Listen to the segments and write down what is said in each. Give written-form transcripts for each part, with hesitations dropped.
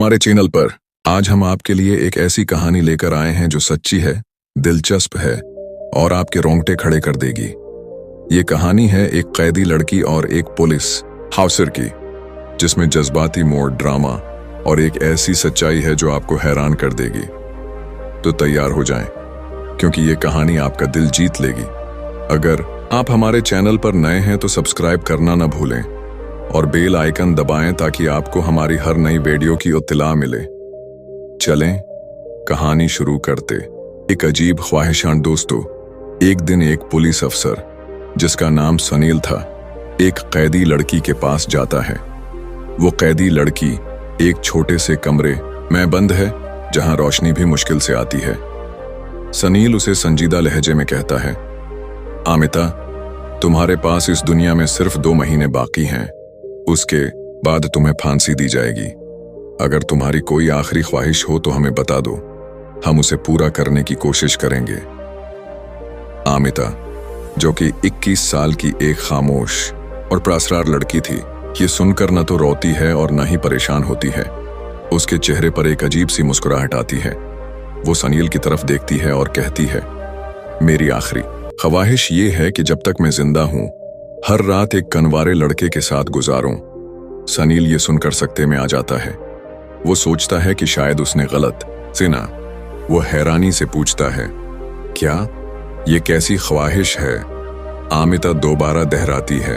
हमारे चैनल पर आज हम आपके लिए एक ऐसी कहानी लेकर आए हैं जो सच्ची है, दिलचस्प है और आपके रोंगटे खड़े कर देगी। ये कहानी है एक कैदी लड़की और एक पुलिस ऑफिसर की, जिसमें जज्बाती मोड़, ड्रामा और एक ऐसी सच्चाई है जो आपको हैरान कर देगी। तो तैयार हो जाएं, क्योंकि ये कहानी आपका दिल जीत लेगी। अगर आप हमारे चैनल पर नए हैं तो सब्सक्राइब करना न भूलें और बेल आइकन दबाएं ताकि आपको हमारी हर नई वीडियो की इत्तला मिले। चलें कहानी शुरू करते। एक अजीब ख्वाहिशान दोस्तों, एक दिन एक पुलिस अफसर जिसका नाम सनील था, एक कैदी लड़की के पास जाता है। वो कैदी लड़की एक छोटे से कमरे में बंद है जहां रोशनी भी मुश्किल से आती है। सनील उसे संजीदा लहजे में कहता है, आमिता, तुम्हारे पास इस दुनिया में सिर्फ 2 महीने बाकी हैं। उसके बाद तुम्हें फांसी दी जाएगी। अगर तुम्हारी कोई आखिरी ख्वाहिश हो तो हमें बता दो, हम उसे पूरा करने की कोशिश करेंगे। आमिता, जो कि 21 साल की एक खामोश और प्रासरार लड़की थी, ये सुनकर न तो रोती है और न ही परेशान होती है। उसके चेहरे पर एक अजीब सी मुस्कुराहट आती है। वो सनील की तरफ देखती है और कहती है, मेरी आखिरी ख्वाहिश ये है कि जब तक मैं जिंदा हूं, हर रात एक कनवारे लड़के के साथ गुजारूं। सनील ये सुनकर सकते में आ जाता है। वो सोचता है कि शायद उसने गलत सुना। वो हैरानी से पूछता है, क्या ये कैसी ख्वाहिश है? आमिता दोबारा दोहराती है,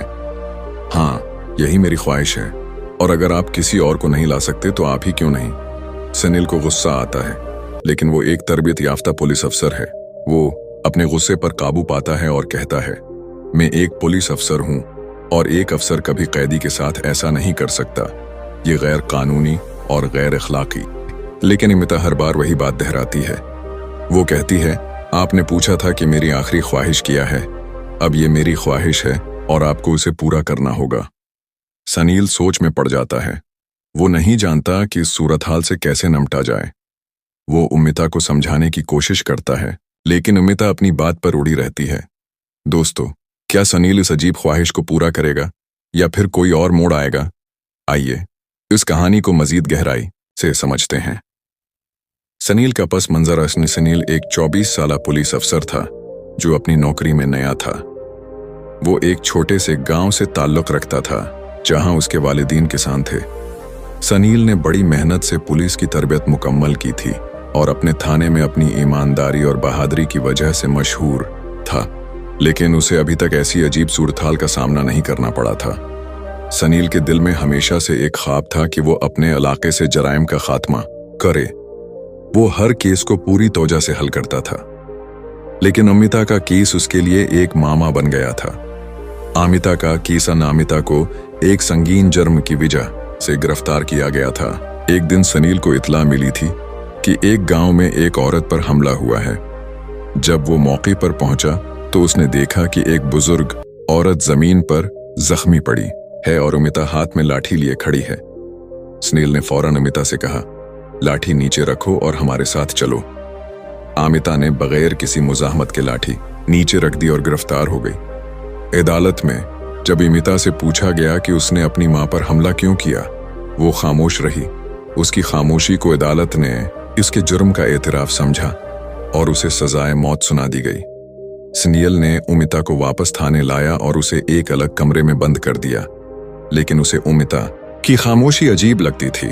हाँ, यही मेरी ख्वाहिश है, और अगर आप किसी और को नहीं ला सकते तो आप ही क्यों नहीं? सनील को गुस्सा आता है, लेकिन वो एक तरबियत याफ्ता पुलिस अफसर है। वो अपने गुस्से पर काबू पाता है और कहता है, मैं एक पुलिस अफसर हूं और एक अफसर कभी कैदी के साथ ऐसा नहीं कर सकता। ये गैर कानूनी और गैर अखलाकी। लेकिन अमिता हर बार वही बात दोहराती है। वो कहती है, आपने पूछा था कि मेरी आखिरी ख्वाहिश क्या है। अब ये मेरी ख्वाहिश है और आपको उसे पूरा करना होगा। सनील सोच में पड़ जाता है। वो नहीं जानता कि इस सूरत हाल से कैसे निपटा जाए। वो अमिता को समझाने की कोशिश करता है, लेकिन अमिता अपनी बात पर अड़ी रहती है। दोस्तों, क्या सनील इस अजीब ख्वाहिश को पूरा करेगा या फिर कोई और मोड़ आएगा? आइए इस कहानी को मजीद गहराई से समझते हैं। सनील का पस मंजर असली सनील एक 24 साला पुलिस अफसर था जो अपनी नौकरी में नया था। वो एक छोटे से गांव से ताल्लुक रखता था जहां उसके वालिदीन किसान थे। सनील ने बड़ी मेहनत से पुलिस की तरबियत मुकम्मल की थी और अपने थाने में अपनी ईमानदारी और बहादुरी की वजह से मशहूर था। लेकिन उसे अभी तक ऐसी अजीब सूरत-हाल का सामना नहीं करना पड़ा था। सनील के दिल में हमेशा से एक ख्वाब था कि वो अपने इलाके से जराइम का खात्मा करे। वो हर केस को पूरी तौजा से हल करता था। लेकिन अमिता का केस उसके लिए एक मामा बन गया था। आमिता का केस अनामिता को एक संगीन जुर्म की वजह से गिरफ्तार किया गया था। एक दिन सनील को इत्तला मिली थी कि एक गांव में एक औरत पर हमला हुआ है। जब वो मौके पर पहुंचा तो उसने देखा कि एक बुजुर्ग औरत जमीन पर जख्मी पड़ी है और अमिता हाथ में लाठी लिए खड़ी है। सनील ने फौरन अमिता से कहा, लाठी नीचे रखो और हमारे साथ चलो। आमिता ने बगैर किसी मुजाहमत के लाठी नीचे रख दी और गिरफ्तार हो गई। अदालत में जब अमिता से पूछा गया कि उसने अपनी मां पर हमला क्यों किया, वो खामोश रही। उसकी खामोशी को अदालत ने इसके जुर्म का एतराफ समझा और उसे सजाए मौत सुना दी गई। सनील ने अमिता को वापस थाने लाया और उसे एक अलग कमरे में बंद कर दिया। लेकिन उसे अमिता की खामोशी अजीब लगती थी।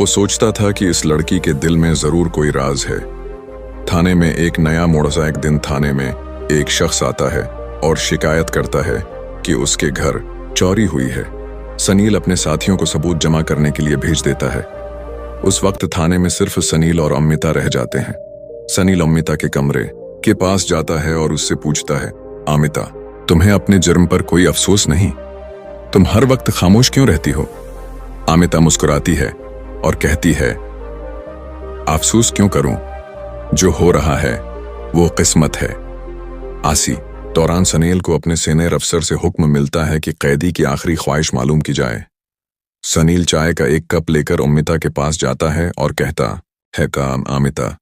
वो सोचता था कि इस लड़की के दिल में जरूर कोई राज है। थाने में एक नया मोड़सा। एक दिन थाने में एक शख्स आता है और शिकायत करता है कि उसके घर चोरी हुई है। सनील अपने साथियों को सबूत जमा करने के लिए भेज देता है। उस वक्त थाने में सिर्फ सनील और अमिता रह जाते हैं। सनील अमिता के कमरे के पास जाता है और उससे पूछता है, आमिता, तुम्हें अपने जुर्म पर कोई अफसोस नहीं? तुम हर वक्त खामोश क्यों रहती हो? आमिता मुस्कुराती है और कहती है, अफसोस क्यों करूं? जो हो रहा है वो किस्मत है। आसी दौरान सनील को अपने सीनियर अफसर से हुक्म मिलता है कि कैदी की आखिरी ख्वाहिश मालूम की जाए। सनील चाय का एक कप लेकर अमिता के पास जाता है और कहता है, काम आमिता,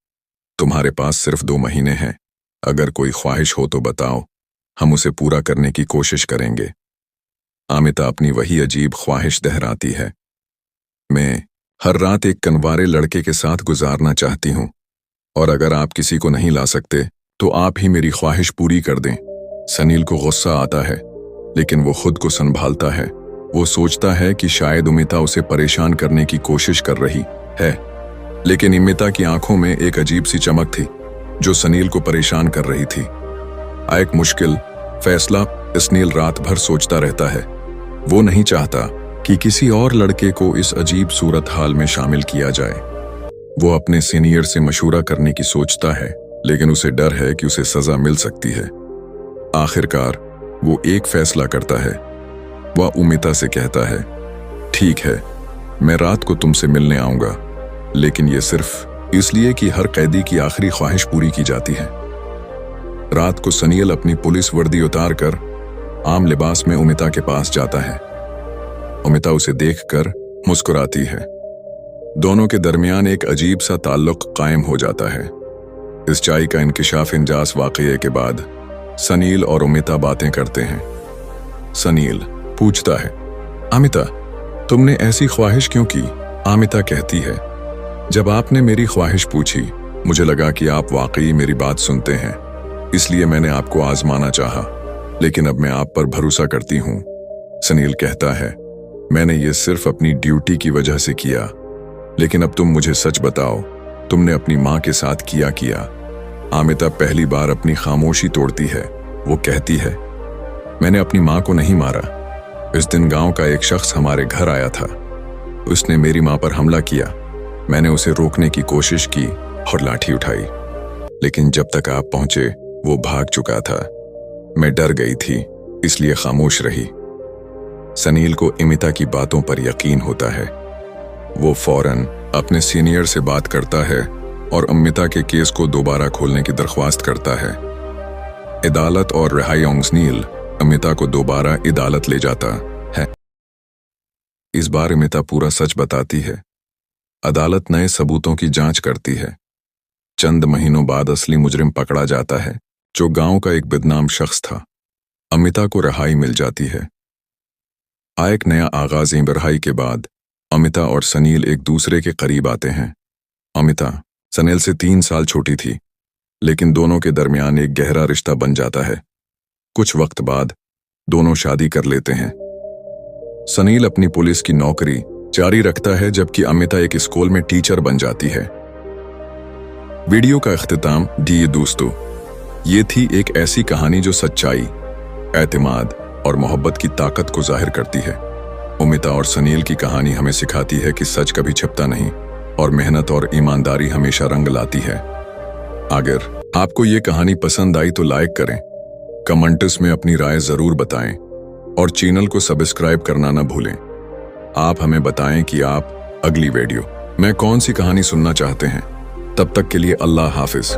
तुम्हारे पास सिर्फ 2 महीने हैं। अगर कोई ख्वाहिश हो तो बताओ, हम उसे पूरा करने की कोशिश करेंगे। आमिता अपनी वही अजीब ख्वाहिश दोहराती है, मैं हर रात एक कनवारे लड़के के साथ गुजारना चाहती हूँ, और अगर आप किसी को नहीं ला सकते तो आप ही मेरी ख्वाहिश पूरी कर दें। सनील को गुस्सा आता है, लेकिन वो खुद को संभालता है। वो सोचता है कि शायद उमिता उसे परेशान करने की कोशिश कर रही है, लेकिन अमिता की आंखों में एक अजीब सी चमक थी जो सनील को परेशान कर रही थी। एक मुश्किल फैसला सनील रात भर सोचता रहता है। वो नहीं चाहता कि किसी और लड़के को इस अजीब सूरत हाल में शामिल किया जाए। वो अपने सीनियर से मशूरा करने की सोचता है, लेकिन उसे डर है कि उसे सजा मिल सकती है। आखिरकार वो एक फैसला करता है। वह उमिता से कहता है, ठीक है, मैं रात को तुमसे मिलने आऊंगा, लेकिन ये सिर्फ इसलिए कि हर कैदी की आखिरी ख्वाहिश पूरी की जाती है। रात को सनील अपनी पुलिस वर्दी उतारकर आम लिबास में उमिता के पास जाता है। उमिता उसे देखकर मुस्कुराती है। दोनों के दरमियान एक अजीब सा ताल्लुक कायम हो जाता है। इस चाय का इंकिशाफ इंजास वाकये के बाद सनील और उमिता बातें करते हैं। सनील पूछता है, अमिता, तुमने ऐसी ख्वाहिश क्यों की? अमिता कहती है, जब आपने मेरी ख्वाहिश पूछी, मुझे लगा कि आप वाकई मेरी बात सुनते हैं, इसलिए मैंने आपको आजमाना चाहा, लेकिन अब मैं आप पर भरोसा करती हूँ। सनील कहता है, मैंने ये सिर्फ अपनी ड्यूटी की वजह से किया, लेकिन अब तुम मुझे सच बताओ, तुमने अपनी माँ के साथ किया? अमिता पहली बार अपनी खामोशी तोड़ती है। वो कहती है, मैंने अपनी माँ को नहीं मारा। इस दिन गांव का एक शख्स हमारे घर आया था। उसने मेरी माँ पर हमला किया। मैंने उसे रोकने की कोशिश की और लाठी उठाई, लेकिन जब तक आप पहुंचे वो भाग चुका था। मैं डर गई थी, इसलिए खामोश रही। सनील को अमिता की बातों पर यकीन होता है। वो फौरन अपने सीनियर से बात करता है और अमिता के केस को दोबारा खोलने की दरख्वास्त करता है। अदालत और रिहाई सनील अमिता को दोबारा अदालत ले जाता है। इस बार अमिता पूरा सच बताती है। अदालत नए सबूतों की जांच करती है। चंद महीनों बाद असली मुजरिम पकड़ा जाता है, जो गांव का एक बदनाम शख्स था। अमिता को रिहाई मिल जाती है। एक नया आगाज रिहाई के बाद अमिता और सनील एक दूसरे के करीब आते हैं। अमिता सनील से 3 साल छोटी थी, लेकिन दोनों के दरमियान एक गहरा रिश्ता बन जाता है। कुछ वक्त बाद दोनों शादी कर लेते हैं। सनील अपनी पुलिस की नौकरी जारी रखता है, जबकि अमिता एक स्कूल में टीचर बन जाती है। वीडियो का इख्तिताम दिए दोस्तों। ये थी एक ऐसी कहानी जो सच्चाई, एतमाद और मोहब्बत की ताकत को जाहिर करती है। अमिता और सनील की कहानी हमें सिखाती है कि सच कभी छिपता नहीं और मेहनत और ईमानदारी हमेशा रंग लाती है। अगर आपको ये कहानी पसंद आई तो लाइक करें, कमेंट्स में अपनी राय जरूर बताएं और चैनल को सब्सक्राइब करना ना भूलें। आप हमें बताएं कि आप अगली वीडियो में कौन सी कहानी सुनना चाहते हैं। तब तक के लिए अल्लाह हाफिज।